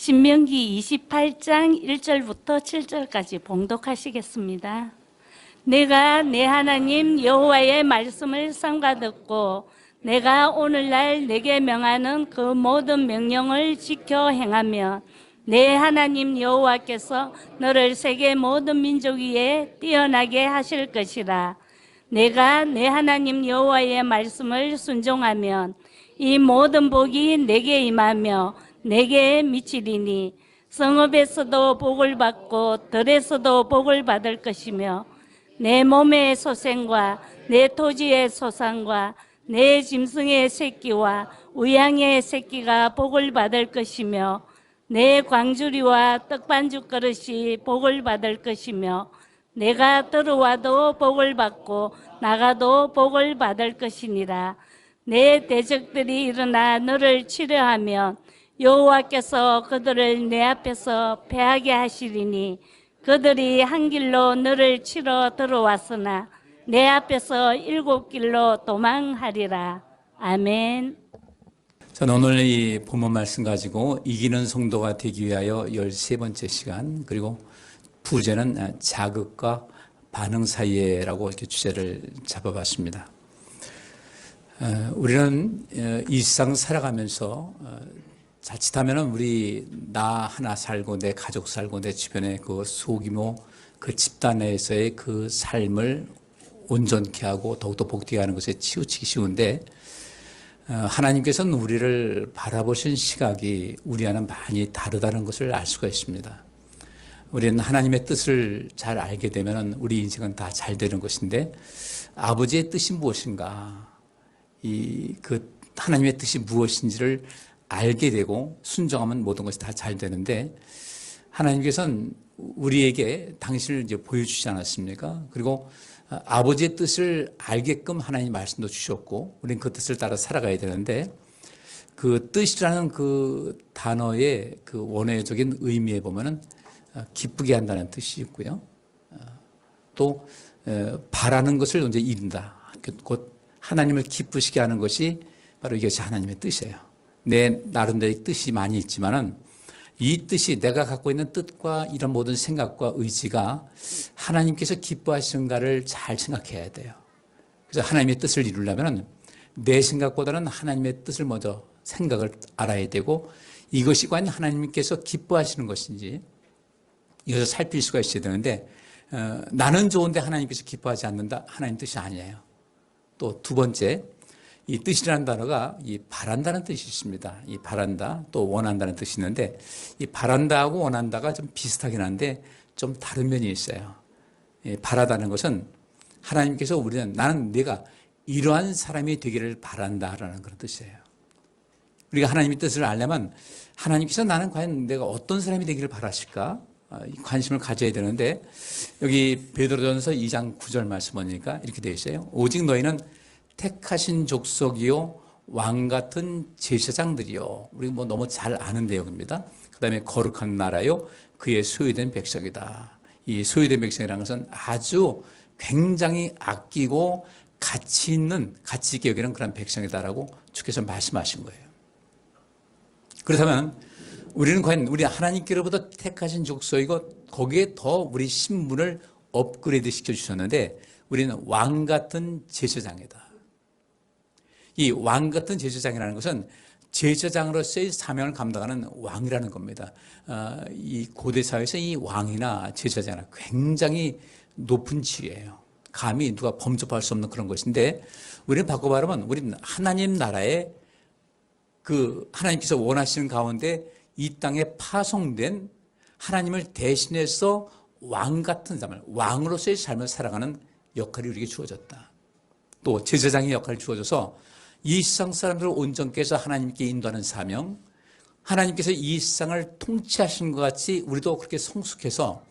신명기 28장 1절부터 7절까지 봉독하시겠습니다. 내가 내 하나님 여호와의 말씀을 삼가 듣고 내가 오늘날 내게 명하는 그 모든 명령을 지켜 행하면 내 하나님 여호와께서 너를 세계 모든 민족 위에 뛰어나게 하실 것이라. 내가 내 하나님 여호와의 말씀을 순종하면 이 모든 복이 내게 임하며 내게 미치리니 성읍에서도 복을 받고 들에서도 복을 받을 것이며 내 몸의 소생과 내 토지의 소산과 내 짐승의 새끼와 우양의 새끼가 복을 받을 것이며 내 광주리와 떡반죽 그릇이 복을 받을 것이며 내가 들어와도 복을 받고 나가도 복을 받을 것이니라. 내 대적들이 일어나 너를 치려하면 여호와께서 그들을 내 앞에서 패하게 하시리니 그들이 한 길로 너를 치러 들어왔으나 내 앞에서 7길로 도망하리라. 아멘. 저는 오늘 이 본문 말씀 가지고 이기는 성도가 되기 위하여 13번째 시간, 그리고 부제는 자극과 반응 사이에라고 이렇게 주제를 잡아봤습니다. 우리는 이 세상 살아가면서 자칫하면 우리 나 하나 살고 내 가족 살고 내 주변의 그 소규모 그 집단 내에서의 그 삶을 온전케 하고 더욱더 복되게 하는 것에 치우치기 쉬운데, 하나님께서는 우리를 바라보신 시각이 우리와는 많이 다르다는 것을 알 수가 있습니다. 우리는 하나님의 뜻을 잘 알게 되면 우리 인생은 다 잘 되는 것인데, 아버지의 뜻이 무엇인가, 그 하나님의 뜻이 무엇인지를 알게 되고 순종하면 모든 것이 다 잘 되는데, 하나님께서는 우리에게 당신을 이제 보여주지 않았습니까? 그리고 아버지의 뜻을 알게끔 하나님 말씀도 주셨고, 우리는 그 뜻을 따라 살아가야 되는데, 그 뜻이라는 그 단어의 그 원어적인 의미에 보면은 기쁘게 한다는 뜻이 있고요. 또 바라는 것을 이제 이룬다. 곧 하나님을 기쁘시게 하는 것이 바로 이것이 하나님의 뜻이에요. 내 나름대로의 뜻이 많이 있지만은 이 뜻이 내가 갖고 있는 뜻과 이런 모든 생각과 의지가 하나님께서 기뻐하시는가를 잘 생각해야 돼요. 그래서 하나님의 뜻을 이루려면 내 생각보다는 하나님의 뜻을 먼저 생각을 알아야 되고, 이것이 과연 하나님께서 기뻐하시는 것인지 이것을 살필 수가 있어야 되는데, 나는 좋은데 하나님께서 기뻐하지 않는다, 하나님 뜻이 아니에요. 또 두 번째, 이 뜻이라는 단어가 이 바란다는 뜻이 있습니다. 이 바란다, 또 원한다는 뜻이 있는데, 이 바란다하고 원한다가 좀 비슷하긴 한데 좀 다른 면이 있어요. 바라다는 것은 하나님께서 나는 네가 이러한 사람이 되기를 바란다라는 그런 뜻이에요. 우리가 하나님의 뜻을 알려면 하나님께서 나는 과연 내가 어떤 사람이 되기를 바라실까, 관심을 가져야 되는데, 여기 베드로전서 2장 9절 말씀 보니까 이렇게 되어 있어요. 오직 너희는 택하신 족속이요 왕 같은 제사장들이요. 우리 뭐 너무 잘 아는 내용입니다. 그 다음에 거룩한 나라요 그의 소유된 백성이다. 이 소유된 백성이라는 것은 아주 굉장히 아끼고 가치 있게 여기는 그런 백성이다라고 주께서 말씀하신 거예요. 그렇다면 우리는 과연 우리 하나님께로부터 택하신 족속이고 거기에 더 우리 신분을 업그레이드 시켜주셨는데, 우리는 왕 같은 제사장이다. 이 왕 같은 제사장이라는 것은 제사장으로서의 사명을 감당하는 왕이라는 겁니다. 이 고대 사회에서 이 왕이나 제사장은 굉장히 높은 지위예요. 감히 누가 범접할 수 없는 그런 것인데, 우리는 바꿔 말하면 우리는 하나님 나라에 그 하나님께서 원하시는 가운데 이 땅에 파송된 하나님을 대신해서 왕 같은 삶을, 왕으로서의 삶을 살아가는 역할이 우리에게 주어졌다. 또 제사장의 역할이 주어져서 이 세상 사람들을 온전케 해서 하나님께 인도하는 사명, 하나님께서 이 세상을 통치하시는 것 같이 우리도 그렇게 성숙해서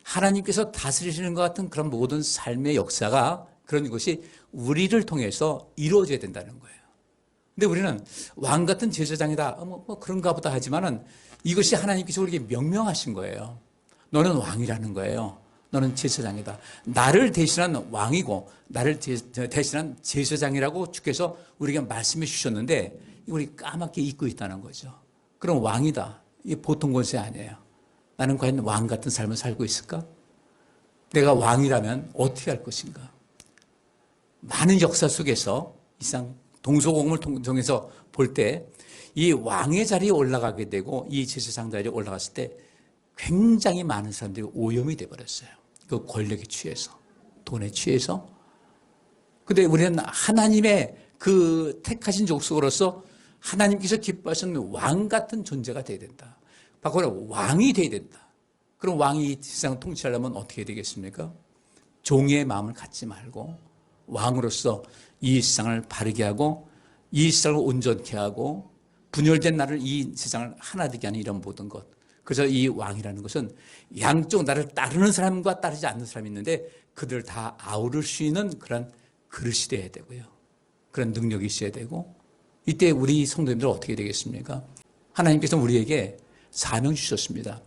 하나님께서 다스리시는 것 같은 그런 모든 삶의 역사가, 그런 것이 우리를 통해서 이루어져야 된다는 거예요. 근데 우리는 왕 같은 제사장이다, 뭐 그런가 보다 하지만은 이것이 하나님께서 우리에게 명명하신 거예요. 너는 왕이라는 거예요. 너는 제사장이다. 나를 대신한 왕이고 나를 대신한 제사장이라고 주께서 우리에게 말씀해 주셨는데, 우리 까맣게 잊고 있다는 거죠. 그럼 왕이다. 이 보통 권세 아니에요. 나는 과연 왕 같은 삶을 살고 있을까? 내가 왕이라면 어떻게 할 것인가? 많은 역사 속에서 이상 동서고금을 통해서 볼 때 이 왕의 자리에 올라가게 되고 이 제사장 자리에 올라갔을 때 굉장히 많은 사람들이 오염이 돼버렸어요. 그 권력에 취해서, 돈에 취해서. 근데 우리는 하나님의 그 택하신 족속으로서 하나님께서 기뻐하시는 왕 같은 존재가 돼야 된다. 바로 왕이 돼야 된다. 그럼 왕이 이 세상을 통치하려면 어떻게 되겠습니까? 종의 마음을 갖지 말고 왕으로서 이 세상을 바르게 하고 이 세상을 온전케 하고 분열된 나를 이 세상을 하나 되게 하는 이런 모든 것. 그래서 이 왕이라는 것은 양쪽 나를 따르는 사람과 따르지 않는 사람이 있는데 그들을 다 아우를 수 있는 그런 그릇이 돼야 되고요. 그런 능력이 있어야 되고 이때 우리 성도님들 어떻게 되겠습니까? 하나님께서 우리에게 사명 주셨습니다.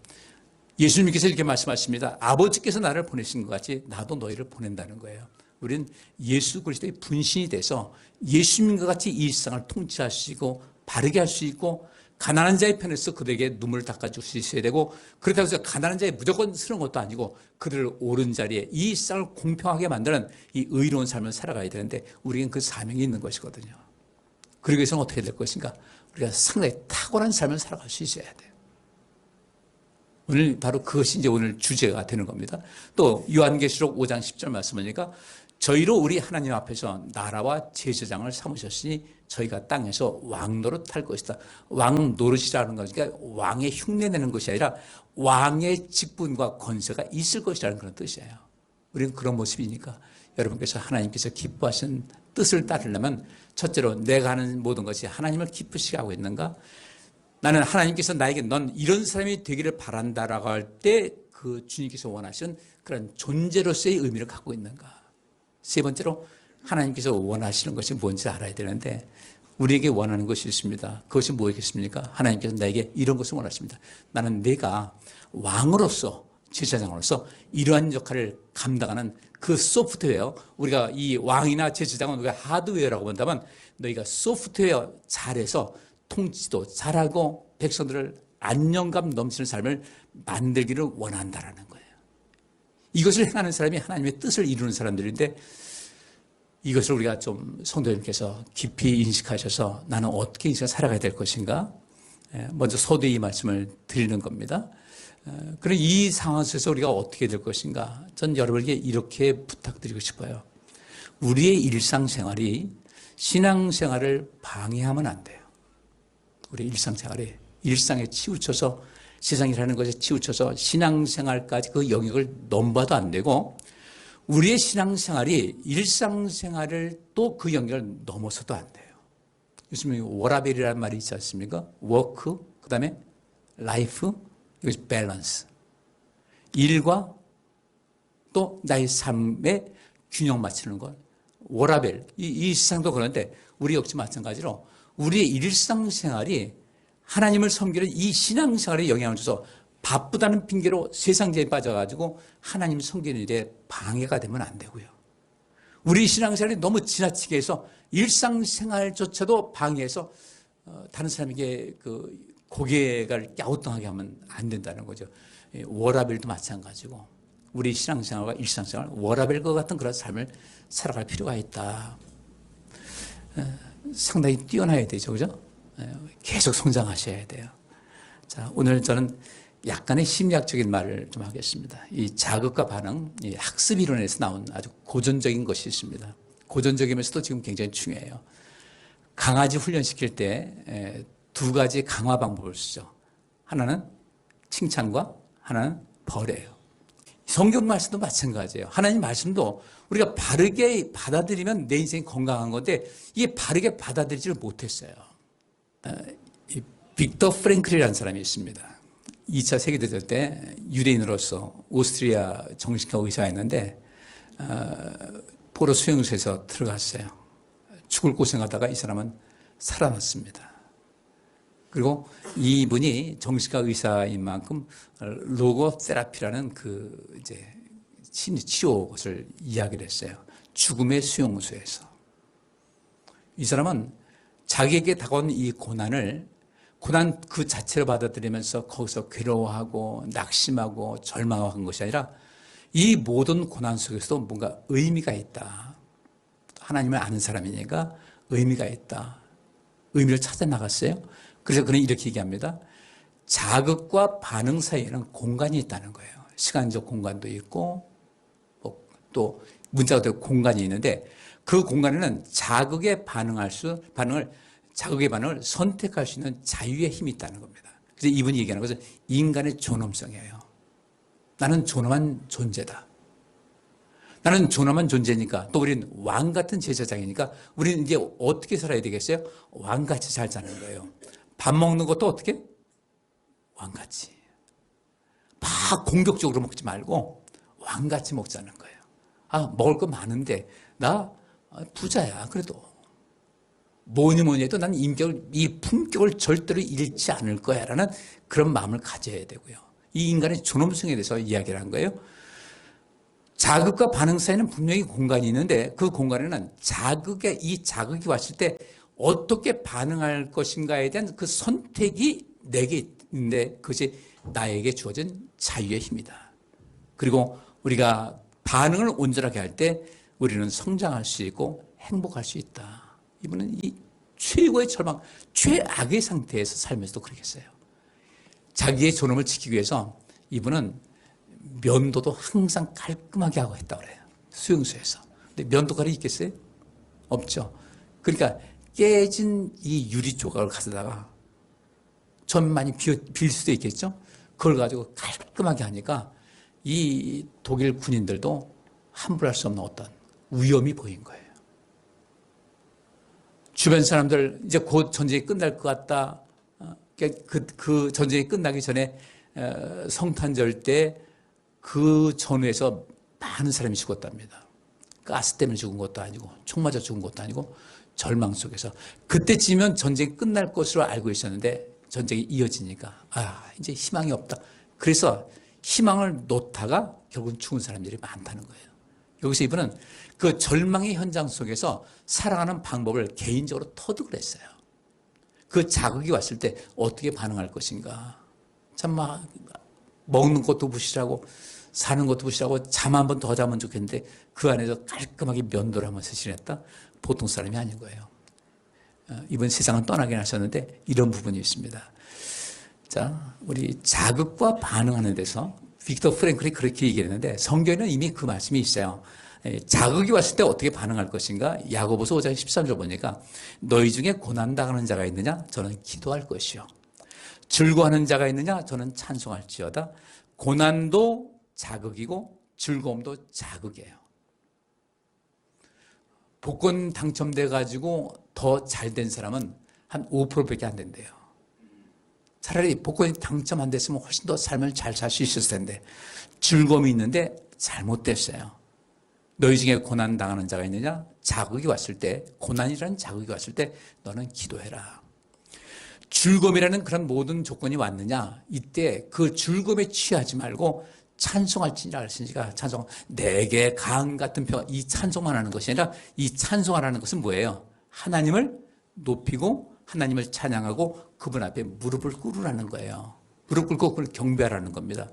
예수님께서 이렇게 말씀하십니다. 아버지께서 나를 보내신 것 같이 나도 너희를 보낸다는 거예요. 우리는 예수 그리스도의 분신이 돼서 예수님과 같이 이 세상을 통치할 수 있고 바르게 할 수 있고 가난한 자의 편에서 그들에게 눈물을 닦아줄 수 있어야 되고 그렇다고 해서 가난한 자에 무조건 쓰는 것도 아니고 그들을 옳은 자리에 이 세상을 공평하게 만드는 이 의로운 삶을 살아가야 되는데 우리는 그 사명이 있는 것이거든요. 그러기 위해서는 어떻게 될 것인가? 우리가 상당히 탁월한 삶을 살아갈 수 있어야 돼요. 오늘 바로 그것이 이제 오늘 주제가 되는 겁니다. 또 요한계시록 5장 10절 말씀하니까 저희로 우리 하나님 앞에서 나라와 제사장을 삼으셨으니 저희가 땅에서 왕 노릇할 것이다. 왕 노릇이라는 것은 그러니까 왕의 흉내내는 것이 아니라 왕의 직분과 권세가 있을 것이라는 그런 뜻이에요. 우리는 그런 모습이니까 여러분께서 하나님께서 기뻐하신 뜻을 따르려면 첫째로 내가 하는 모든 것이 하나님을 기쁘시게 하고 있는가? 나는 하나님께서 나에게 넌 이런 사람이 되기를 바란다라고 할 때 그 주님께서 원하시는 그런 존재로서의 의미를 갖고 있는가? 세 번째로 하나님께서 원하시는 것이 뭔지 알아야 되는데 우리에게 원하는 것이 있습니다. 그것이 뭐겠습니까? 하나님께서 나에게 이런 것을 원하십니다. 나는 내가 왕으로서 제사장으로서 이러한 역할을 감당하는 그 소프트웨어, 우리가 이 왕이나 제사장은 우리가 하드웨어라고 본다면 너희가 소프트웨어 잘해서 통치도 잘하고 백성들을 안정감 넘치는 삶을 만들기를 원한다라는 거예요. 이것을 행하는 사람이 하나님의 뜻을 이루는 사람들인데 이것을 우리가 좀 성도님께서 깊이 인식하셔서 나는 어떻게 인생을 살아가야 될 것인가? 먼저 서두에 이 말씀을 드리는 겁니다. 그럼 이 상황 속에서 우리가 어떻게 될 것인가? 전 여러분에게 이렇게 부탁드리고 싶어요. 우리의 일상생활이 신앙생활을 방해하면 안 돼요. 우리 일상생활이 일상에 치우쳐서 세상이라는 것에 치우쳐서 신앙생활까지 그 영역을 넘봐도 안 되고 우리의 신앙생활이 일상생활을 또 그 영역을 넘어서도 안 돼요. 요즘에 워라벨이라는 말이 있지 않습니까? 워크, 그 다음에 라이프, 이것이 밸런스. 일과 또 나의 삶에 균형 맞추는 것. 워라벨. 이 세상도 그런데 우리 역시 마찬가지로 우리의 일상생활이 하나님을 섬기는 이 신앙생활에 영향을 줘서 바쁘다는 핑계로 세상제에 빠져가지고 하나님 섬기는 일에 방해가 되면 안 되고요. 우리 신앙생활이 너무 지나치게 해서 일상생활조차도 방해해서 다른 사람에게 그 고개를 갸우뚱하게 하면 안 된다는 거죠. 워라벨도 마찬가지고 우리 신앙생활과 일상생활, 워라벨과 같은 그런 삶을 살아갈 필요가 있다. 상당히 뛰어나야 되죠, 그죠? 계속 성장하셔야 돼요. 자, 오늘 저는 약간의 심리학적인 말을 좀 하겠습니다. 이 자극과 반응, 이 학습 이론에서 나온 아주 고전적인 것이 있습니다. 고전적이면서도 지금 굉장히 중요해요. 강아지 훈련시킬 때 두 가지 강화 방법을 쓰죠. 하나는 칭찬과 하나는 벌이에요. 성경 말씀도 마찬가지예요. 하나님 말씀도 우리가 바르게 받아들이면 내 인생이 건강한 건데 이게 바르게 받아들이지를 못했어요. 이 빅터 프랭클이라는 사람이 있습니다. 2차 세계대전 때 유대인으로서 오스트리아 정신과 의사였는데 포로 수용소에서 들어갔어요. 죽을 고생하다가 이 사람은 살아났습니다. 그리고 이분이 정신과 의사인 만큼 로고 테라피라는 그 이제 심리 치료 것을 이야기를 했어요. 죽음의 수용소에서. 이 사람은 자기에게 다가온 이 고난을 고난 그 자체를 받아들이면서 거기서 괴로워하고 낙심하고 절망한 것이 아니라 이 모든 고난 속에서도 뭔가 의미가 있다. 하나님을 아는 사람이니까 의미가 있다. 의미를 찾아 나갔어요. 그래서 그는 이렇게 얘기합니다. 자극과 반응 사이에는 공간이 있다는 거예요. 시간적 공간도 있고 또 문자가 되고 공간이 있는데 그 공간에는 자극의 반응을 선택할 수 있는 자유의 힘이 있다는 겁니다. 그래서 이분이 얘기하는 것은 인간의 존엄성이에요. 나는 존엄한 존재다. 나는 존엄한 존재니까 또 우리는 왕 같은 제사장이니까 우리는 이제 어떻게 살아야 되겠어요? 왕같이 살자는 거예요. 밥 먹는 것도 어떻게? 왕같이. 막 공격적으로 먹지 말고 왕같이 먹자는 거예요. 먹을 거 많은데 나 부자야. 그래도 뭐니 해도 난 이 품격을 절대로 잃지 않을 거야 라는 그런 마음을 가져야 되고요. 이 인간의 존엄성에 대해서 이야기를 한 거예요. 자극과 반응 사이에는 분명히 공간이 있는데 그 공간에는 이 자극이 왔을 때 어떻게 반응할 것인가에 대한 그 선택이 내게 있는데 그것이 나에게 주어진 자유의 힘이다. 그리고 우리가 반응을 온전하게 할 때 우리는 성장할 수 있고 행복할 수 있다. 이분은 이 최고의 절망, 최악의 상태에서 살면서도 그렇게 했어요. 자기의 존엄을 지키기 위해서 이분은 면도도 항상 깔끔하게 하고 했다고 그래요. 수용소에서. 근데 면도칼이 있겠어요? 없죠. 그러니까 깨진 이 유리 조각을 가져다가 좀 많이 빌 수도 있겠죠? 그걸 가지고 깔끔하게 하니까 이 독일 군인들도 함부로 할 수 없는 어떤 위험이 보인 거예요. 주변 사람들 이제 곧 전쟁이 끝날 것 같다. 그 전쟁이 끝나기 전에 성탄절 때 그 전후에서 많은 사람이 죽었답니다. 가스 때문에 죽은 것도 아니고 총 맞아 죽은 것도 아니고 절망 속에서 그때쯤이면 전쟁이 끝날 것으로 알고 있었는데 전쟁이 이어지니까 이제 희망이 없다. 그래서 희망을 놓다가 결국은 죽은 사람들이 많다는 거예요. 여기서 이분은 그 절망의 현장 속에서 살아가는 방법을 개인적으로 터득을 했어요. 그 자극이 왔을 때 어떻게 반응할 것인가. 참 먹는 것도 부실하고 사는 것도 부실하고 잠 한 번 더 자면 좋겠는데 그 안에서 깔끔하게 면도를 하면서 지냈다. 보통 사람이 아닌 거예요. 이번 세상은 떠나긴 하셨는데 이런 부분이 있습니다. 자, 우리 자극과 반응하는 데서 빅터 프랭클이 그렇게 얘기했는데 성경에는 이미 그 말씀이 있어요. 자극이 왔을 때 어떻게 반응할 것인가? 야고보서 5장 13절 보니까 너희 중에 고난당하는 자가 있느냐? 저는 기도할 것이요. 즐거워하는 자가 있느냐? 저는 찬송할지어다. 고난도 자극이고 즐거움도 자극이에요. 복권 당첨돼 가지고 더 잘된 사람은 한 5%밖에 안 된대요. 차라리 복권이 당첨 안 됐으면 훨씬 더 삶을 잘 살 수 있었을 텐데 즐거움이 있는데 잘못됐어요. 너희 중에 고난 당하는 자가 있느냐? 자극이 왔을 때, 고난이라는 자극이 왔을 때 너는 기도해라. 즐거움이라는 그런 모든 조건이 왔느냐? 이때 그 즐거움에 취하지 말고 찬송할지니라 하시니까 찬송, 내게 강 같은 평, 이 찬송만 하는 것이 아니라 이 찬송하라는 것은 뭐예요? 하나님을 높이고 하나님을 찬양하고 그분 앞에 무릎을 꿇으라는 거예요. 무릎 꿇고 그걸 경배하라는 겁니다.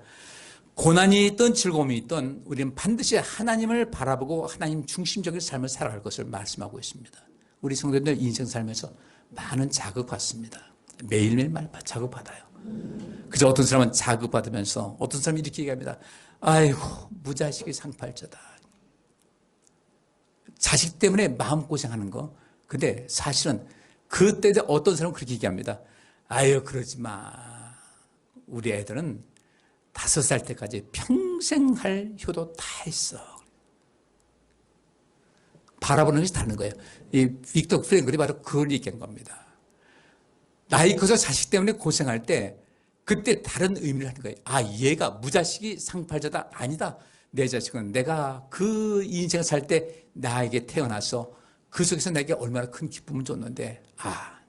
고난이 있든 즐거움이 있든 우리는 반드시 하나님을 바라보고 하나님 중심적인 삶을 살아갈 것을 말씀하고 있습니다. 우리 성도들 인생 살면서 많은 자극받습니다. 매일매일 자극받아요. 그래서 어떤 사람은 자극받으면서 어떤 사람이 이렇게 얘기합니다. 아이고 무자식이 상팔자다. 자식 때문에 마음고생하는 거. 근데 사실은 그때 어떤 사람은 그렇게 얘기합니다. 아유 그러지 마. 우리 애들은 5살 때까지 평생 할 효도 다 했어. 바라보는 것이 다른 거예요. 이 빅터 프랭클이 바로 그걸 얘기한 겁니다. 나이 커서 자식 때문에 고생할 때 그때 다른 의미를 하는 거예요. 얘가 무자식이 상팔자다. 아니다. 내 자식은 내가 그 인생을 살 때 나에게 태어나서 그 속에서 내게 얼마나 큰 기쁨을 줬는데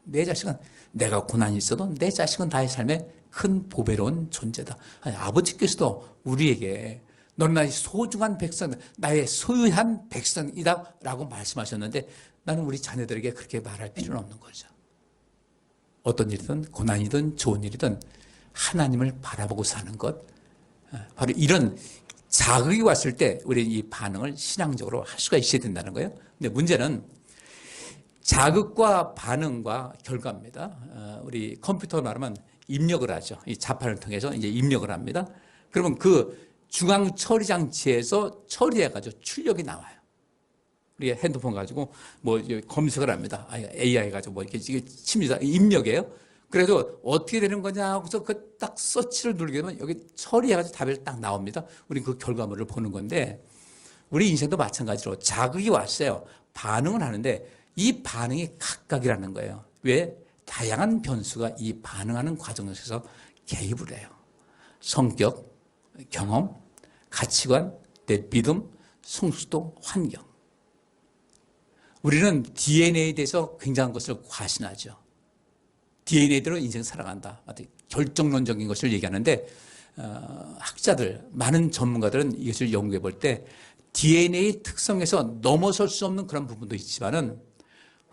내 자식은 내가 고난이 있어도 내 자식은 나의 삶에 큰 보배로운 존재다. 아버지께서도 우리에게 너는 나의 소중한 백성, 나의 소유한 백성이다 라고 말씀하셨는데 나는 우리 자녀들에게 그렇게 말할 필요는 없는 거죠. 어떤 일이든 고난이든 좋은 일이든 하나님을 바라보고 사는 것, 바로 이런 자극이 왔을 때 우리 이 반응을 신앙적으로 할 수가 있어야 된다는 거예요. 근데 문제는 자극과 반응과 결과입니다. 우리 컴퓨터 말하면 입력을 하죠. 이 자판을 통해서 이제 입력을 합니다. 그러면 그 중앙 처리 장치에서 처리해가지고 출력이 나와요. 우리 핸드폰 가지고 뭐 검색을 합니다. AI 가지고 뭐 이렇게 칩니다. 입력이에요. 그래도 어떻게 되는 거냐 하고서 그 딱 서치를 누르게 되면 여기 처리해가지고 답이 딱 나옵니다. 우리는 그 결과물을 보는 건데 우리 인생도 마찬가지로 자극이 왔어요. 반응을 하는데 이 반응이 각각이라는 거예요. 왜? 다양한 변수가 이 반응하는 과정에서 개입을 해요. 성격, 경험, 가치관, 내 믿음, 성숙도, 환경. 우리는 DNA에 대해서 굉장한 것을 과신하죠. DNA대로 인생 살아간다. 결정론적인 것을 얘기하는데 학자들, 많은 전문가들은 이것을 연구해 볼 때 DNA 특성에서 넘어설 수 없는 그런 부분도 있지만은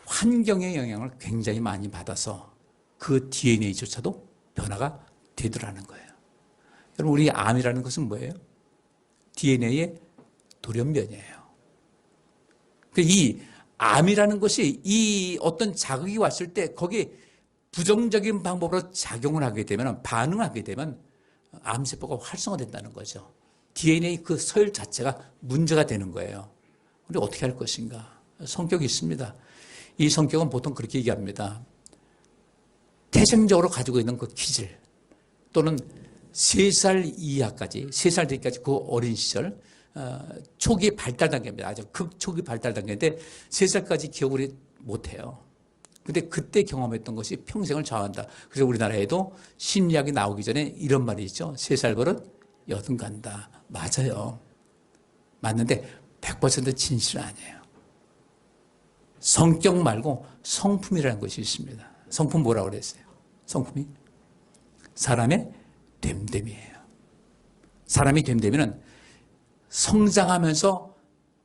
환경의 영향을 굉장히 많이 받아서 그 DNA조차도 변화가 되더라는 거예요. 여러분, 우리 암이라는 것은 뭐예요? DNA의 돌연변이에요. 이 암이라는 것이 이 어떤 자극이 왔을 때 거기에 부정적인 방법으로 작용을 하게 되면, 반응하게 되면 암세포가 활성화된다는 거죠. DNA 그 서열 자체가 문제가 되는 거예요. 우리 어떻게 할 것인가? 성격이 있습니다. 이 성격은 보통 그렇게 얘기합니다. 태생적으로 가지고 있는 그 기질 또는 3살 이하까지, 3살 되기까지 그 어린 시절 초기 발달 단계입니다. 아주 극초기 발달 단계인데 3살까지 기억을 못해요. 근데 그때 경험했던 것이 평생을 좌우한다. 그래서 우리나라에도 심리학이 나오기 전에 이런 말이 있죠. 3살 버릇 여든 간다. 맞아요. 맞는데 100% 진실은 아니에요. 성격 말고 성품이라는 것이 있습니다. 성품 뭐라고 그랬어요? 성품이 사람의 됨됨이에요. 사람이 됨됨이는 성장하면서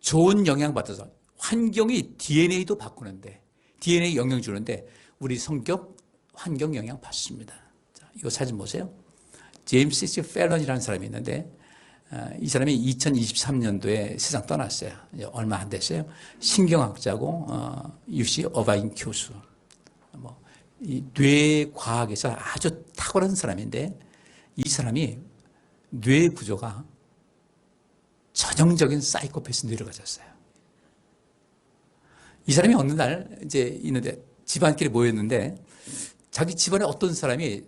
좋은 영향 받아서 환경이 DNA도 바꾸는데 DNA 영향 주는데 우리 성격, 환경 영향 받습니다. 자, 이거 사진 보세요. 제임스 C. 펠런이라는 사람이 있는데 이 사람이 2023년도에 세상 떠났어요. 이제 얼마 안 됐어요. 신경학자고 UC 어바인 교수. 이 뇌과학에서 아주 탁월한 사람인데 이 사람이 뇌 구조가 전형적인 사이코패스 뇌를 가졌어요. 이 사람이 어느 날 이제 있는데 집안끼리 모였는데 자기 집안에 어떤 사람이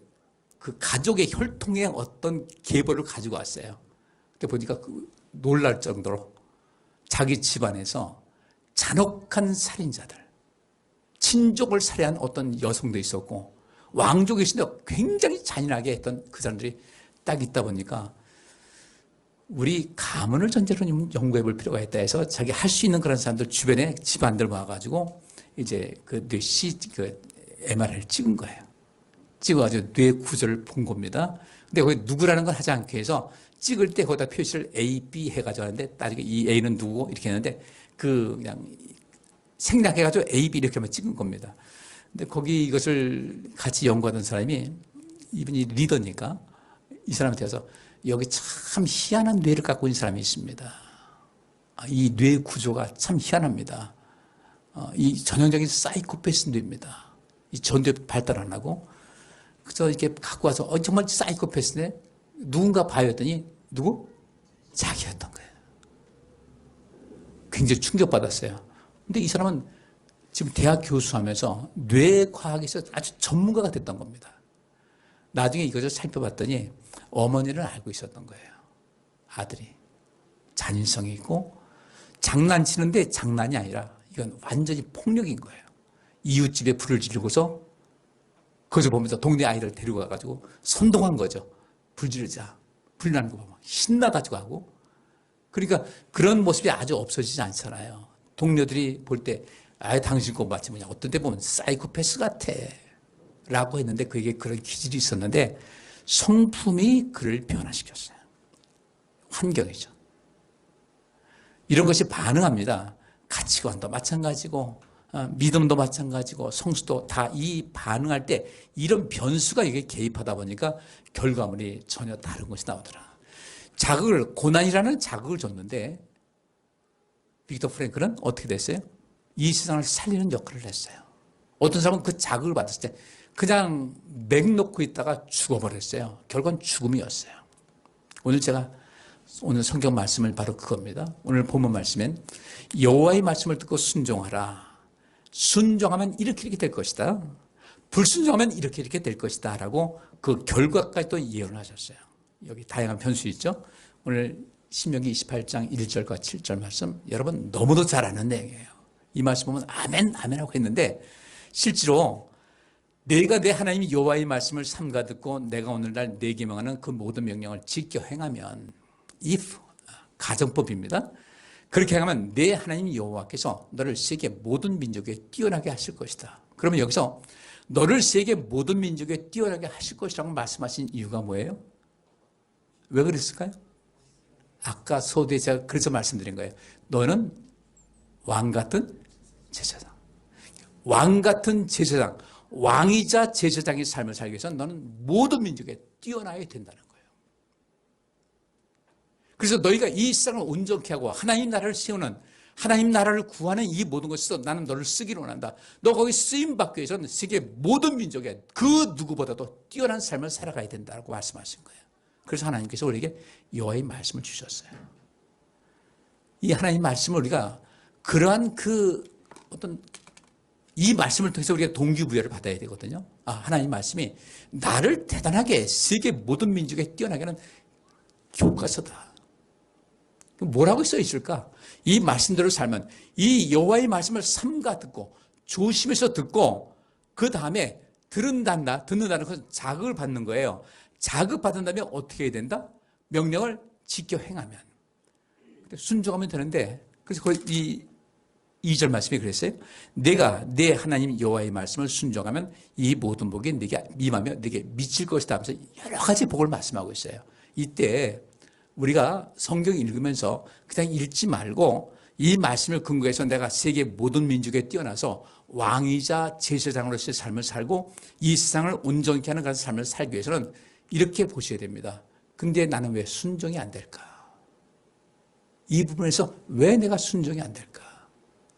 그 가족의 혈통의 어떤 계보를 가지고 왔어요. 그때 보니까 놀랄 정도로 자기 집안에서 잔혹한 살인자들, 친족을 살해한 어떤 여성도 있었고 왕족이 있는데 굉장히 잔인하게 했던 그 사람들이 딱 있다 보니까 우리 가문을 전제로 연구해 볼 필요가 있다 해서 자기 할 수 있는 그런 사람들 주변에 집안들 모아가지고 이제 그 MRI를 찍은 거예요. 찍어가지고 뇌 구조를 본 겁니다. 근데 거기 누구라는 걸 하지 않게 해서 찍을 때 거기다 표시를 A, B 해가지고 하는데 나중에 이 A는 누구고 이렇게 했는데 그냥 생략해가지고 A, B 이렇게 하면 찍은 겁니다. 근데 거기 이것을 같이 연구하던 사람이 이분이 리더니까 이 사람한테 와서 여기 참 희한한 뇌를 갖고 있는 사람이 있습니다. 이 뇌 구조가 참 희한합니다. 이 전형적인 사이코패스 뇌입니다. 이 전두엽 발달 안 하고 그래서 이렇게 갖고 와서 정말 사이코패스네 누군가 봐야 했더니 누구? 자기였던 거예요. 굉장히 충격받았어요. 근데 이 사람은 지금 대학 교수하면서 뇌과학에서 아주 전문가가 됐던 겁니다. 나중에 이것을 살펴봤더니 어머니를 알고 있었던 거예요. 아들이. 잔인성이 있고 장난치는데 장난이 아니라 이건 완전히 폭력인 거예요. 이웃집에 불을 지르고서 그것을 보면서 동네 아이를 데리고 가가지고 선동한 거죠. 불 지르자. 불 나는 거 보면 신나가지고 하고. 그러니까 그런 모습이 아주 없어지지 않잖아요. 동료들이 볼 때 당신 거 마치 뭐냐. 어떤 때 보면 사이코패스 같아. 라고 했는데 그게 그런 기질이 있었는데 성품이 그를 변화시켰어요. 환경이죠. 이런 것이 반응합니다. 가치관도 마찬가지고 믿음도 마찬가지고 성수도 다 이 반응할 때 이런 변수가 이게 개입하다 보니까 결과물이 전혀 다른 것이 나오더라. 고난이라는 자극을 줬는데 빅터 프랭클은 어떻게 됐어요? 이 세상을 살리는 역할을 했어요. 어떤 사람은 그 자극을 받았을 때 그냥 맥 놓고 있다가 죽어버렸어요. 결국은 죽음이었어요. 오늘 성경 말씀은 바로 그겁니다. 오늘 본문 말씀엔 여호와의 말씀을 듣고 순종하라. 순종하면 이렇게 될 것이다. 불순종하면 이렇게 될 것이다. 라고 그 결과까지 또 예언을 하셨어요. 여기 다양한 변수 있죠. 오늘 신명기 28장 1절과 7절 말씀 여러분 너무도 잘 아는 내용이에요. 이 말씀 보면 아멘 아멘 하고 했는데 실제로 내가 내 하나님 여호와의 말씀을 삼가 듣고 내가 오늘날 내 계명하는 그 모든 명령을 지켜 행하면 if 가정법입니다. 그렇게 행하면 내 하나님 여호와께서 너를 세계 모든 민족에 뛰어나게 하실 것이다. 그러면 여기서 너를 세계 모든 민족에 뛰어나게 하실 것이라고 말씀하신 이유가 뭐예요? 왜 그랬을까요? 아까 서두에 제가 그래서 말씀드린 거예요. 너는 왕 같은 제사장. 왕 같은 제사장. 왕이자 제사장의 삶을 살기 위해서 너는 모든 민족에 뛰어나야 된다는 거예요. 그래서 너희가 이 세상을 온전케 하고 하나님 나라를 세우는 하나님 나라를 구하는 이 모든 것에서 나는 너를 쓰기로 원한다. 너 거기 쓰임받기 위해서는 세계 모든 민족에 그 누구보다도 뛰어난 삶을 살아가야 된다고 말씀하신 거예요. 그래서 하나님께서 우리에게 여호와의 말씀을 주셨어요. 이 하나님 말씀을 우리가 그러한 이 말씀을 통해서 우리가 동기부여를 받아야 되거든요. 하나님 말씀이 나를 대단하게 세계 모든 민족에 뛰어나게 하는 교과서다. 뭐라고 써 있을까? 이 말씀대로 살면 이 여호와의 말씀을 삼가 듣고 조심해서 듣고 그 다음에 듣는다는 것은 자극을 받는 거예요. 자극받은 다음에 어떻게 해야 된다? 명령을 지켜 행하면. 순종하면 되는데 그래서 이 2절 말씀이 그랬어요. 내가 내 하나님 여호와의 말씀을 순종하면 이 모든 복이 네게 임하며 네게 미칠 것이다 하면서 여러 가지 복을 말씀하고 있어요. 이때 우리가 성경 읽으면서 그냥 읽지 말고 이 말씀을 근거해서 내가 세계 모든 민족에 뛰어나서 왕이자 제사장으로서의 삶을 살고 이 세상을 온전케 하는 그런 삶을 살기 위해서는 이렇게 보셔야 됩니다. 근데 나는 왜 순종이 안 될까? 이 부분에서 왜 내가 순종이 안 될까?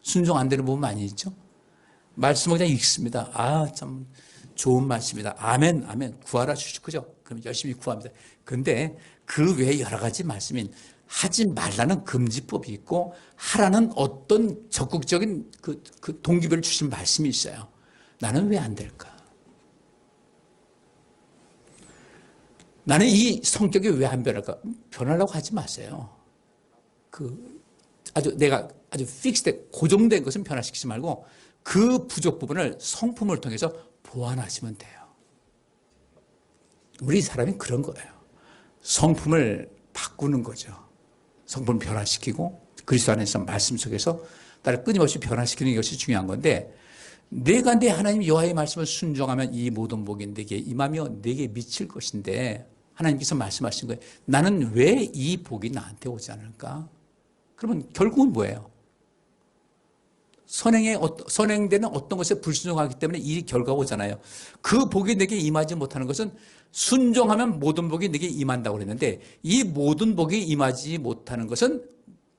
순종 안 되는 부분 많이 있죠? 말씀을 그냥 읽습니다. 참 좋은 말씀이다. 아멘, 아멘. 구하라 주시고, 그죠? 그럼 열심히 구합니다. 근데 그 외에 여러 가지 말씀인 하지 말라는 금지법이 있고 하라는 어떤 적극적인 그 동기부여를 주신 말씀이 있어요. 나는 왜 안 될까? 나는 이 성격이 왜 안 변할까? 변하려고 하지 마세요. 내가 아주 픽스된 고정된 것은 변화시키지 말고 그 부족 부분을 성품을 통해서 보완하시면 돼요. 우리 사람이 그런 거예요. 성품을 바꾸는 거죠. 성품을 변화시키고 그리스도 안에서 말씀 속에서 나를 끊임없이 변화시키는 것이 중요한 건데 내가 내 하나님 여호와의 말씀을 순종하면 이 모든 복이 내게 임하며 내게 미칠 것인데 하나님께서 말씀하신 거예요. 나는 왜 이 복이 나한테 오지 않을까? 그러면 결국은 뭐예요? 선행되는 어떤 것에 불순종하기 때문에 이 결과가 오잖아요. 그 복이 내게 임하지 못하는 것은 순종하면 모든 복이 내게 임한다고 그랬는데 이 모든 복이 임하지 못하는 것은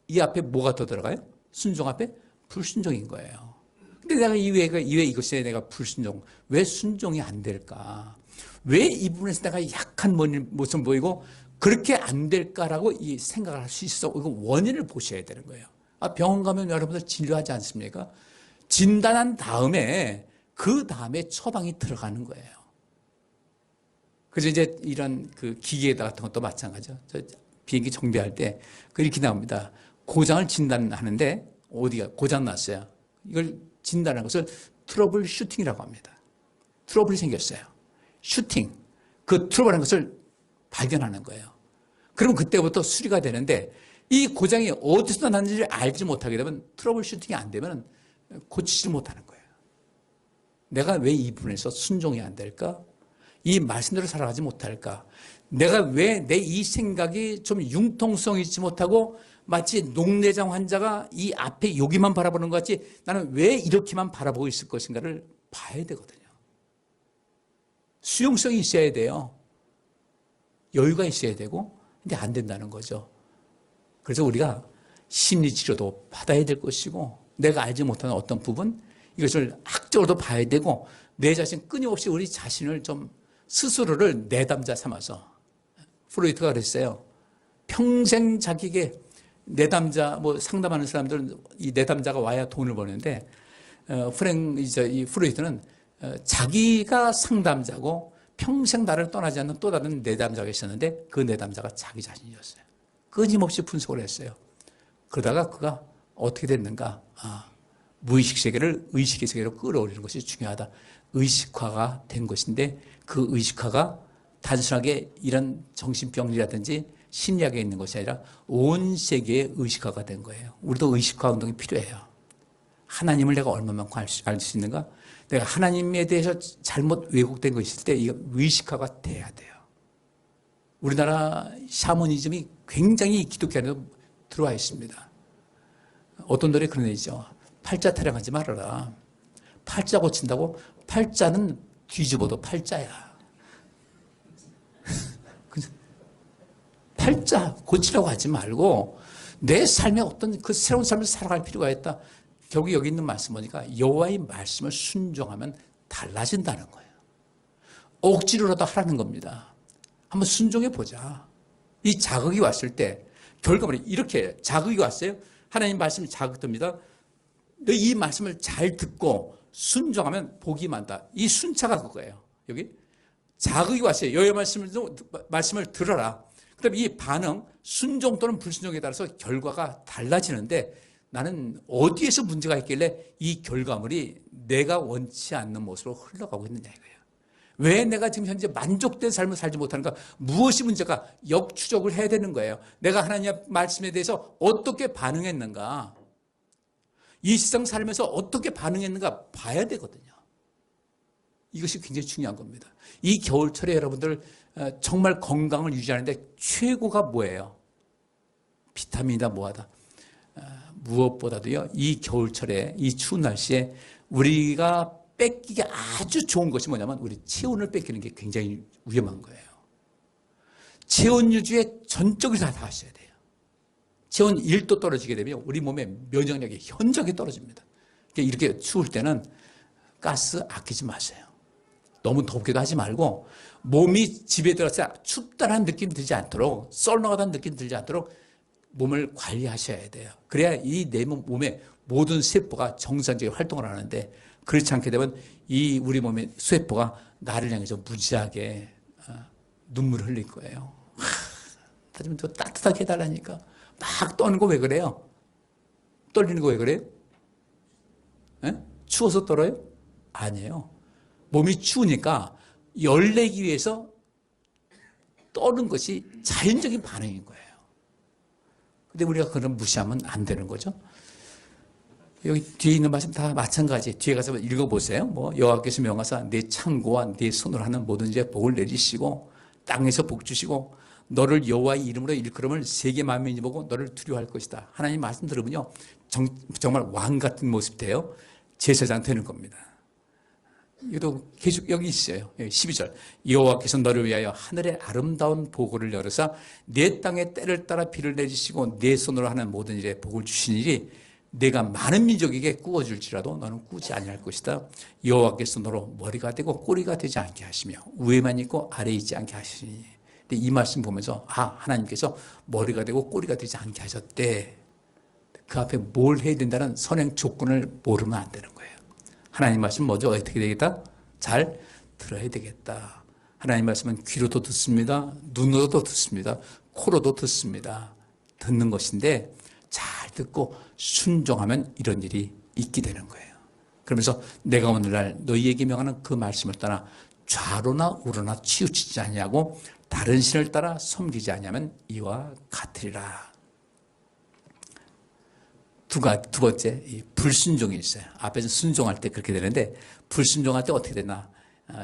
이 앞에 뭐가 더 들어가요? 순종 앞에 불순종인 거예요. 근데 내가 이외 이것에 내가 불순종, 왜 순종이 안 될까? 왜 이 부분에서 내가 약한 모습을 보이고 그렇게 안 될까라고 이 생각을 할 수 있어. 이거 원인을 보셔야 되는 거예요. 병원 가면 여러분들 진료하지 않습니까? 진단한 다음에 그 다음에 처방이 들어가는 거예요. 그래서 이제 이런 기계 같은 것도 마찬가지죠. 비행기 정비할 때 이렇게 나옵니다. 고장을 진단하는데 어디가 고장 났어요. 이걸 진단하는 것을 트러블 슈팅이라고 합니다. 트러블이 생겼어요. 슈팅. 그 트러블한 것을 발견하는 거예요. 그럼 그때부터 수리가 되는데 이 고장이 어디서 났는지 알지 못하게 되면 트러블 슈팅이 안 되면 고치지 못하는 거예요. 내가 왜 이 부분에서 순종이 안 될까? 이 말씀대로 살아가지 못할까? 내가 왜 내 이 생각이 좀 융통성 있지 못하고 마치 녹내장 환자가 이 앞에 여기만 바라보는 것 같이 나는 왜 이렇게만 바라보고 있을 것인가를 봐야 되거든요. 수용성이 있어야 돼요. 여유가 있어야 되고, 근데 안 된다는 거죠. 그래서 우리가 심리치료도 받아야 될 것이고, 내가 알지 못하는 어떤 부분, 이것을 학적으로도 봐야 되고, 내 자신 끊임없이 우리 자신을 좀 스스로를 내담자 삼아서, 프로이트가 그랬어요. 평생 자기에게 내담자, 상담하는 사람들은 이 내담자가 와야 돈을 버는데, 이 프로이트는 자기가 상담자고 평생 나를 떠나지 않는 또 다른 내담자가 있었는데 그 내담자가 자기 자신이었어요. 끊임없이 분석을 했어요. 그러다가 그가 어떻게 됐는가? 무의식 세계를 의식의 세계로 끌어올리는 것이 중요하다. 의식화가 된 것인데 그 의식화가 단순하게 이런 정신병리라든지 심리학에 있는 것이 아니라 온 세계의 의식화가 된 거예요. 우리도 의식화 운동이 필요해요. 하나님을 내가 얼마만큼 알 수 있는가? 내가 하나님에 대해서 잘못 왜곡된 거 있을 때 이거 의식화가 돼야 돼요. 우리나라 샤머니즘이 굉장히 기독교 안에 들어와 있습니다. 어떤 노래 그런 애죠. 팔자 타령하지 말아라. 팔자 고친다고? 팔자는 뒤집어도 팔자야. 팔자 고치라고 하지 말고 내 삶에 어떤 그 새로운 삶을 살아갈 필요가 있다. 결국 여기 있는 말씀 보니까 여호와의 말씀을 순종하면 달라진다는 거예요. 억지로라도 하라는 겁니다. 한번 순종해 보자. 이 자극이 왔을 때 결과물이 이렇게 자극이 왔어요. 하나님 말씀이 자극됩니다. 너 이 말씀을 잘 듣고 순종하면 복이 많다. 이 순차가 그거예요. 여기 자극이 왔어요. 여호와의 말씀을 들어라. 그럼 이 반응, 순종 또는 불순종에 따라서 결과가 달라지는데 나는 어디에서 문제가 있길래 이 결과물이 내가 원치 않는 모습으로 흘러가고 있느냐 이거예요. 왜 내가 지금 현재 만족된 삶을 살지 못하는가? 무엇이 문제가? 역추적을 해야 되는 거예요. 내가 하나님 말씀에 대해서 어떻게 반응했는가? 이 세상 살면서 어떻게 반응했는가 봐야 되거든요. 이것이 굉장히 중요한 겁니다. 이 겨울철에 여러분들 정말 건강을 유지하는데 최고가 뭐예요? 비타민이다 뭐하다. 무엇보다도요, 이 겨울철에, 이 추운 날씨에 우리가 뺏기기 아주 좋은 것이 뭐냐면 우리 체온을 뺏기는 게 굉장히 위험한 거예요. 체온 유지에 전적으로 다 하셔야 돼요. 체온 1도 떨어지게 되면 우리 몸의 면역력이 현저하게 떨어집니다. 그러니까 이렇게 추울 때는 가스 아끼지 마세요. 너무 덥기도 하지 말고 몸이 집에 들어서 춥다는 느낌 들지 않도록, 썰렁하다는 느낌 들지 않도록 몸을 관리하셔야 돼요. 그래야 이 내 몸의 모든 세포가 정상적인 활동을 하는데 그렇지 않게 되면 이 우리 몸의 세포가 나를 향해서 무지하게 눈물을 흘릴 거예요. 나 좀 더 따뜻하게 해달라니까. 막 떠는 거 왜 그래요? 떨리는 거 왜 그래요? 에? 추워서 떨어요? 아니에요. 몸이 추우니까 열 내기 위해서 떠는 것이 자연적인 반응인 거예요. 근데 우리가 그런 무시하면 안 되는 거죠. 여기 뒤에 있는 말씀 다 마찬가지. 뒤에 가서 읽어보세요. 여호와께서 명하사 내 창고와 내 손으로 하는 모든 일에 복을 내리시고 땅에서 복 주시고 너를 여호와의 이름으로 일컬음을 세계 만민이 보고 너를 두려워할 것이다. 하나님 말씀 들으면요. 정말 왕 같은 모습 돼요. 제사장 되는 겁니다. 이것도 계속 여기 있어요. 12절. 여호와께서 너를 위하여 하늘의 아름다운 보고를 열어서 내 땅에 때를 따라 비를 내리시고 내 손으로 하는 모든 일에 복을 주시니리 내가 많은 민족에게 꾸어줄지라도 너는 꾸지 아니할 것이다. 여호와께서 너로 머리가 되고 꼬리가 되지 않게 하시며 위에만 있고 아래에 있지 않게 하시니. 근데 이 말씀 보면서 하나님께서 머리가 되고 꼬리가 되지 않게 하셨대. 그 앞에 뭘 해야 된다는 선행 조건을 모르면 안 되는 거예요. 하나님 말씀 먼저 어떻게 되겠다? 잘 들어야 되겠다. 하나님 말씀은 귀로도 듣습니다. 눈으로도 듣습니다. 코로도 듣습니다. 듣는 것인데 잘 듣고 순종하면 이런 일이 있게 되는 거예요. 그러면서 내가 오늘날 너희에게 명하는 그 말씀을 따라 좌로나 우로나 치우치지 아니하고 다른 신을 따라 섬기지 아니하면 이와 같으리라. 두 번째, 이 불순종이 있어요. 앞에서 순종할 때 그렇게 되는데, 불순종할 때 어떻게 되나?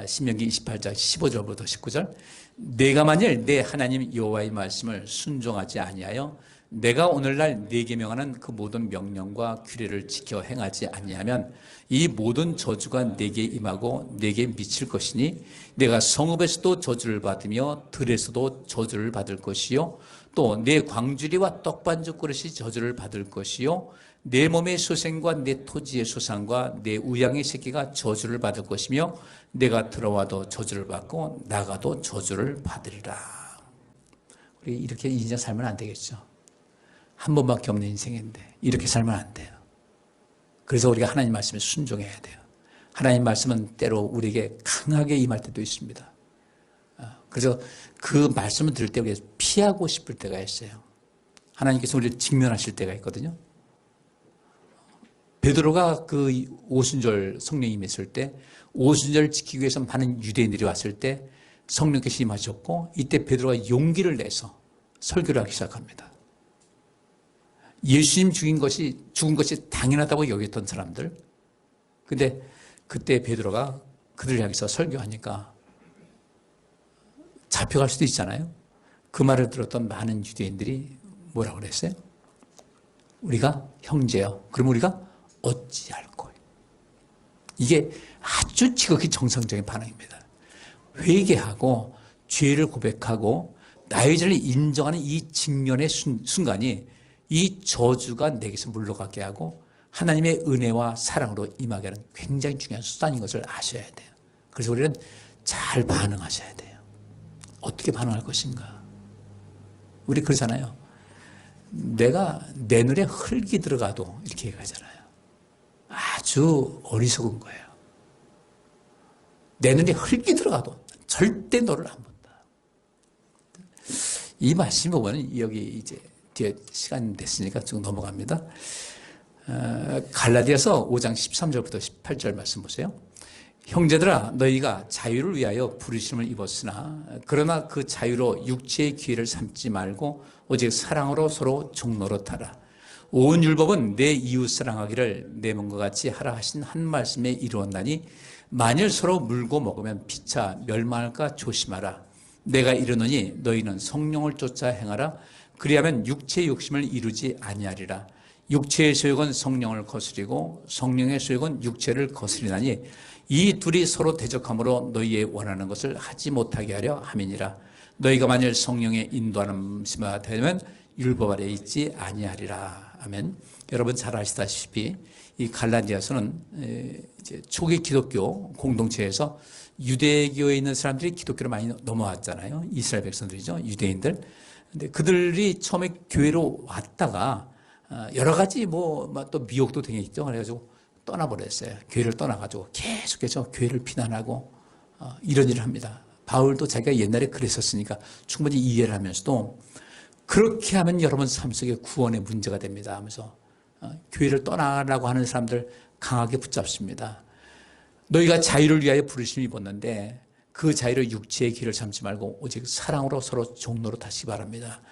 신명기 28장 15절부터 19절. 내가 만일 내 하나님 여호와의 말씀을 순종하지 아니하여 내가 오늘날 네게 명하는 그 모든 명령과 규례를 지켜 행하지 아니하면 이 모든 저주가 내게 임하고 내게 미칠 것이니 내가 성읍에서도 저주를 받으며 들에서도 저주를 받을 것이요 또 내 광주리와 떡반죽 그릇이 저주를 받을 것이요 내 몸의 소생과 내 토지의 소산과 내 우양의 새끼가 저주를 받을 것이며 내가 들어와도 저주를 받고 나가도 저주를 받으리라. 우리 이렇게 인생 살면 안 되겠죠. 한 번밖에 없는 인생인데 이렇게 살면 안 돼요. 그래서 우리가 하나님 말씀에 순종해야 돼요. 하나님 말씀은 때로 우리에게 강하게 임할 때도 있습니다. 그래서 그 말씀을 들을 때 우리가 피하고 싶을 때가 있어요. 하나님께서 우리를 직면하실 때가 있거든요. 베드로가 그 오순절 성령이 임했을 때 오순절을 지키기 위해서 많은 유대인들이 왔을 때 성령께서 임하셨고 이때 베드로가 용기를 내서 설교를 하기 시작합니다. 예수님 죽은 것이 당연하다고 여겼던 사람들. 근데 그때 베드로가 그들을 향해서 설교하니까 잡혀갈 수도 있잖아요. 그 말을 들었던 많은 유대인들이 뭐라고 그랬어요? 우리가 형제요. 그럼 우리가 어찌할꼬. 이게 아주 지극히 정상적인 반응입니다. 회개하고 죄를 고백하고 나의 죄를 인정하는 이 직면의 순간이 이 저주가 내게서 물러가게 하고 하나님의 은혜와 사랑으로 임하게 하는 굉장히 중요한 수단인 것을 아셔야 돼요. 그래서 우리는 잘 반응하셔야 돼요. 어떻게 반응할 것인가? 우리 그러잖아요. 내가 내 눈에 흙이 들어가도 이렇게 얘기하잖아요. 아주 어리석은 거예요. 내 눈에 흙이 들어가도 절대 너를 안 본다. 이 말씀 보면 여기 이제 뒤에 시간 됐으니까 쭉 넘어갑니다. 갈라디아서 5장 13절부터 18절 말씀 보세요. 형제들아 너희가 자유를 위하여 부르심을 입었으나 그러나 그 자유로 육체의 기회를 삼지 말고 오직 사랑으로 서로 종노릇하라. 온 율법은 내 이웃 사랑하기를 내 몸과 같이 하라 하신 한 말씀에 이루었나니 만일 서로 물고 먹으면 피차 멸망할까 조심하라. 내가 이르노니 너희는 성령을 쫓아 행하라. 그리하면 육체의 욕심을 이루지 아니하리라. 육체의 소욕은 성령을 거스리고 성령의 소욕은 육체를 거스리나니 이 둘이 서로 대적함으로 너희의 원하는 것을 하지 못하게 하려 함이니라. 너희가 만일 성령의 인도하심을 되면 율법 아래 있지 아니하리라. 아멘. 여러분 잘 아시다시피 이 갈라디아서는 이제 초기 기독교 공동체에서 유대교에 있는 사람들이 기독교로 많이 넘어왔잖아요. 이스라엘 백성들이죠. 유대인들. 근데 그들이 처음에 교회로 왔다가 여러 가지 또 미혹도 되겠죠. 그래가지고 떠나버렸어요. 교회를 떠나가지고 계속해서 교회를 비난하고 이런 일을 합니다. 바울도 자기가 옛날에 그랬었으니까 충분히 이해를 하면서도 그렇게 하면 여러분 삶 속에 구원의 문제가 됩니다 하면서 교회를 떠나라고 하는 사람들 강하게 붙잡습니다. 너희가 자유를 위하여 부르심을 입었는데 그 자유를 육체의 길을 삼지 말고 오직 사랑으로 서로 종로로 다시 바랍니다.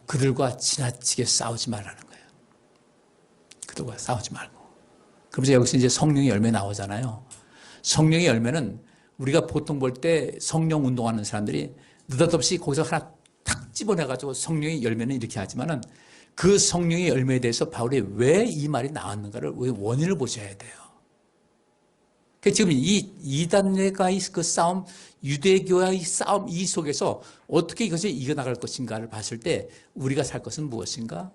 그들과 지나치게 싸우지 말라는 거예요. 그들과 싸우지 말고. 그러면서 여기서 이제 성령의 열매 나오잖아요. 성령의 열매는 우리가 보통 볼 때 성령 운동하는 사람들이 느닷없이 거기서 하나 탁 집어내가지고 성령의 열매는 이렇게 하지만은 그 성령의 열매에 대해서 바울이 왜 이 말이 나왔는가를 원인을 보셔야 돼요. 그러니까 지금 이 이단과의 그 싸움, 유대교와의 싸움 이 속에서 어떻게 이것을 이겨나갈 것인가를 봤을 때 우리가 살 것은 무엇인가?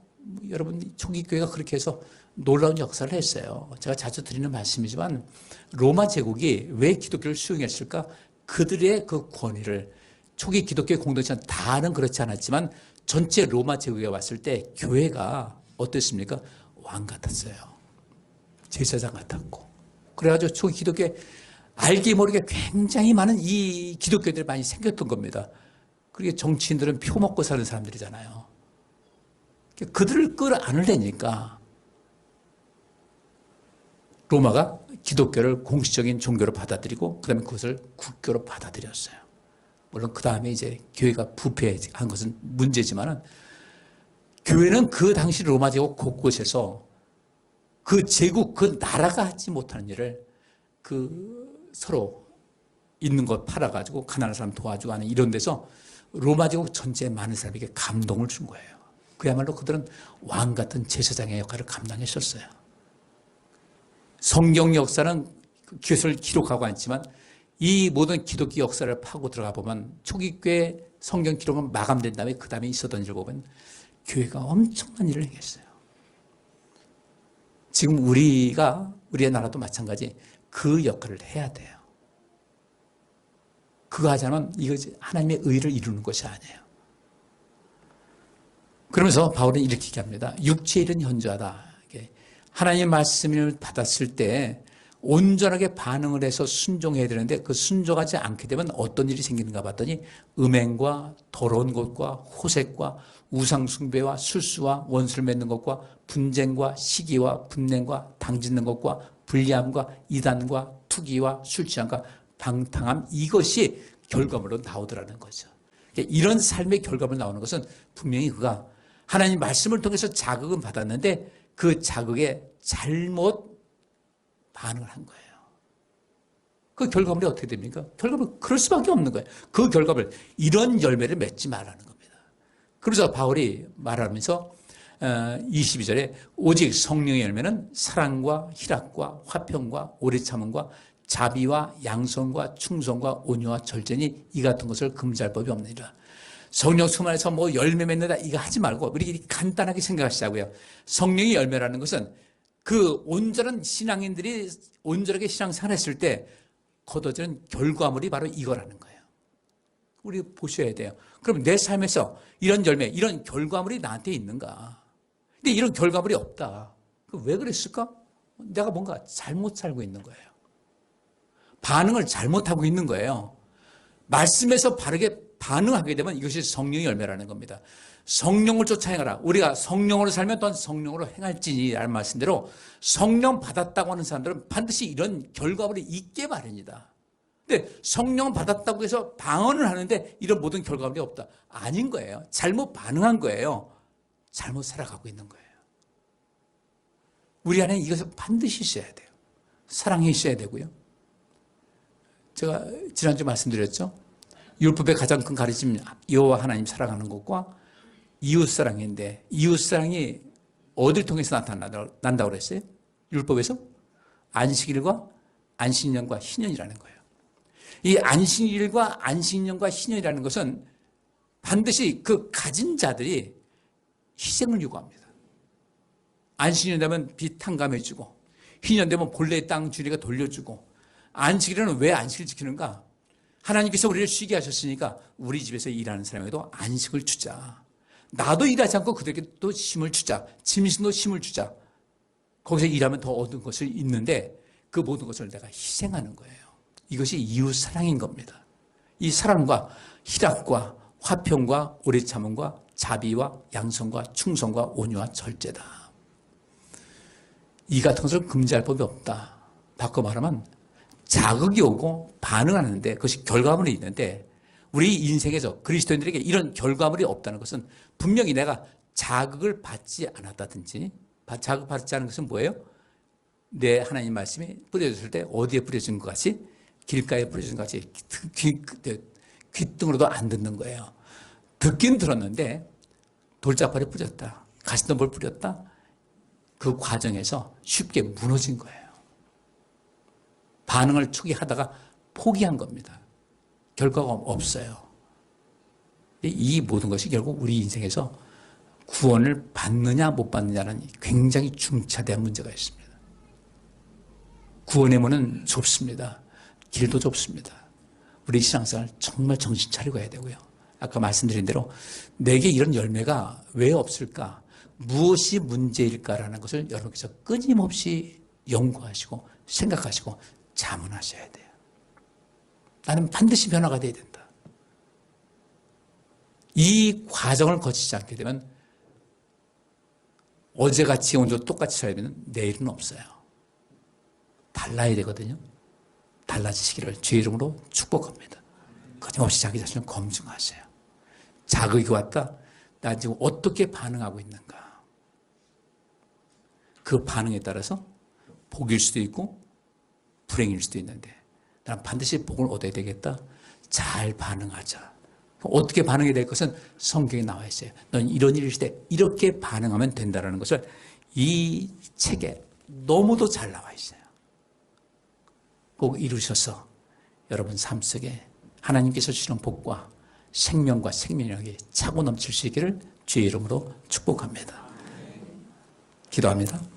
여러분 초기 교회가 그렇게 해서 놀라운 역사를 했어요. 제가 자주 드리는 말씀이지만 로마 제국이 왜 기독교를 수용했을까? 그들의 그 권위를 초기 기독교 공동체는 다는 그렇지 않았지만 전체 로마 제국에 왔을 때 교회가 어땠습니까? 왕 같았어요. 제사장 같았고. 그래가지고 초기 기독교에 알게 모르게 굉장히 많은 이 기독교들이 많이 생겼던 겁니다. 그리고 정치인들은 표 먹고 사는 사람들이잖아요. 그들을 끌어안으려니까 로마가 기독교를 공식적인 종교로 받아들이고 그 다음에 그것을 국교로 받아들였어요. 물론 그 다음에 이제 교회가 부패한 것은 문제지만은 교회는 그 당시 로마 제국 곳곳에서 그 제국, 그 나라가 하지 못하는 일을 그 서로 있는 것 팔아가지고 가난한 사람 도와주고 하는 이런 데서 로마 제국 전체에 많은 사람에게 감동을 준 거예요. 그야말로 그들은 왕 같은 제사장의 역할을 감당했었어요. 성경 역사는 그것을 기록하고 있지만 이 모든 기독교 역사를 파고 들어가 보면 초기 교회 성경 기록은 마감된 다음에 그 다음에 있었던 일을 보면 교회가 엄청난 일을 행했어요. 지금 우리의 나라도 마찬가지 그 역할을 해야 돼요. 그거 하자면 이것이 하나님의 의를 이루는 것이 아니에요. 그러면서 바울은 이렇게 얘기합니다. 육체의 일은 현저하다. 하나님의 말씀을 받았을 때 온전하게 반응을 해서 순종해야 되는데 그 순종하지 않게 되면 어떤 일이 생기는가 봤더니 음행과 더러운 것과 호색과 우상숭배와 술수와 원수를 맺는 것과 분쟁과 시기와 분냉과 당짓는 것과 불리함과 이단과 투기와 술취함과 방탕함, 이것이 결과물로 나오더라는 거죠. 이런 삶의 결과물 나오는 것은 분명히 그가 하나님 말씀을 통해서 자극은 받았는데 그 자극에 잘못 반응을 한 거예요. 그 결과물이 어떻게 됩니까? 결과물 그럴 수밖에 없는 거예요. 그 결과물 이런 열매를 맺지 말라는 겁니다. 그래서 바울이 말하면서 22절에 오직 성령의 열매는 사랑과 희락과 화평과 오래 참음과 자비와 양선과 충성과 온유와 절제니 이 같은 것을 금지할 법이 없느니라. 성령 충만해서 뭐 열매 맺는다 이거 하지 말고 우리 간단하게 생각하시자고요. 성령의 열매라는 것은 그 온전한 신앙인들이 온전하게 신앙생활을 했을 때 거둬지는 결과물이 바로 이거라는 거예요. 우리 보셔야 돼요. 그럼 내 삶에서 이런 열매, 이런 결과물이 나한테 있는가? 근데 이런 결과물이 없다. 왜 그랬을까? 내가 뭔가 잘못 살고 있는 거예요. 반응을 잘못하고 있는 거예요. 말씀에서 바르게 반응하게 되면 이것이 성령의 열매라는 겁니다. 성령을 쫓아 행하라. 우리가 성령으로 살면 또한 성령으로 행할지니라는 말씀대로 성령 받았다고 하는 사람들은 반드시 이런 결과물이 있게 마련이다. 근데 성령 받았다고 해서 방언을 하는데 이런 모든 결과물이 없다. 아닌 거예요. 잘못 반응한 거예요. 잘못 살아가고 있는 거예요. 우리 안에 이것을 반드시 있어야 돼요. 사랑이 있어야 되고요. 제가 지난주 말씀드렸죠. 율법의 가장 큰 가르침 여호와 하나님 사랑하는 것과 이웃사랑인데 이웃사랑이 어딜 통해서 난다고 그랬어요? 율법에서? 안식일과 안식년과 희년이라는 거예요. 이 안식일과 안식년과 희년이라는 것은 반드시 그 가진 자들이 희생을 요구합니다. 안식년 되면 빚 탕감해주고 희년 되면 본래의 땅 주리가 돌려주고 안식일은 왜 안식을 지키는가? 하나님께서 우리를 쉬게 하셨으니까 우리 집에서 일하는 사람에게도 안식을 주자. 나도 일하지 않고 그들에게 또 힘을 주자. 짐승도 힘을 주자. 거기서 일하면 더 얻은 것을 있는데 그 모든 것을 내가 희생하는 거예요. 이것이 이웃 사랑인 겁니다. 이 사랑과 희락과 화평과 오래 참음과 자비와 양선과 충성과 온유와 절제다. 이 같은 것을 금지할 법이 없다. 바꿔 말하면 자극이 오고 반응하는데 그것이 결과물이 있는데 우리 인생에서 그리스도인들에게 이런 결과물이 없다는 것은 분명히 내가 자극을 받지 않았다든지 자극받지 않은 것은 뭐예요? 내 하나님 말씀이 뿌려졌을 때 어디에 뿌려진 것 같이? 길가에 뿌려진 것 같이 귓등으로도 안 듣는 거예요. 듣긴 들었는데 돌짝발에 뿌렸다. 가시덤불 뿌렸다. 그 과정에서 쉽게 무너진 거예요. 반응을 추구하다가 포기한 겁니다. 결과가 없어요. 이 모든 것이 결국 우리 인생에서 구원을 받느냐 못 받느냐는 굉장히 중차대한 문제가 있습니다. 구원의 문은 좁습니다. 길도 좁습니다. 우리 신앙생활 정말 정신 차리고 해야 되고요. 아까 말씀드린 대로 내게 이런 열매가 왜 없을까? 무엇이 문제일까라는 것을 여러분께서 끊임없이 연구하시고 생각하시고 자문하셔야 돼요. 나는 반드시 변화가 돼야 된다. 이 과정을 거치지 않게 되면 어제같이 오늘도 똑같이 살면 내일은 없어요. 달라야 되거든요. 달라지시기를 주의 이름으로 축복합니다. 끊임없이 자기 자신을 검증하세요. 자극이 왔다. 나 지금 어떻게 반응하고 있는가. 그 반응에 따라서 복일 수도 있고 불행일 수도 있는데 난 반드시 복을 얻어야 되겠다. 잘 반응하자. 어떻게 반응이 될 것은 성경에 나와 있어요. 넌 이런 일일 때 이렇게 반응하면 된다는 것을 이 책에 너무도 잘 나와 있어요. 꼭 이루셔서 여러분 삶 속에 하나님께서 주시는 복과 생명과 생명력이 차고 넘칠 수 있기를 주의 이름으로 축복합니다. 기도합니다.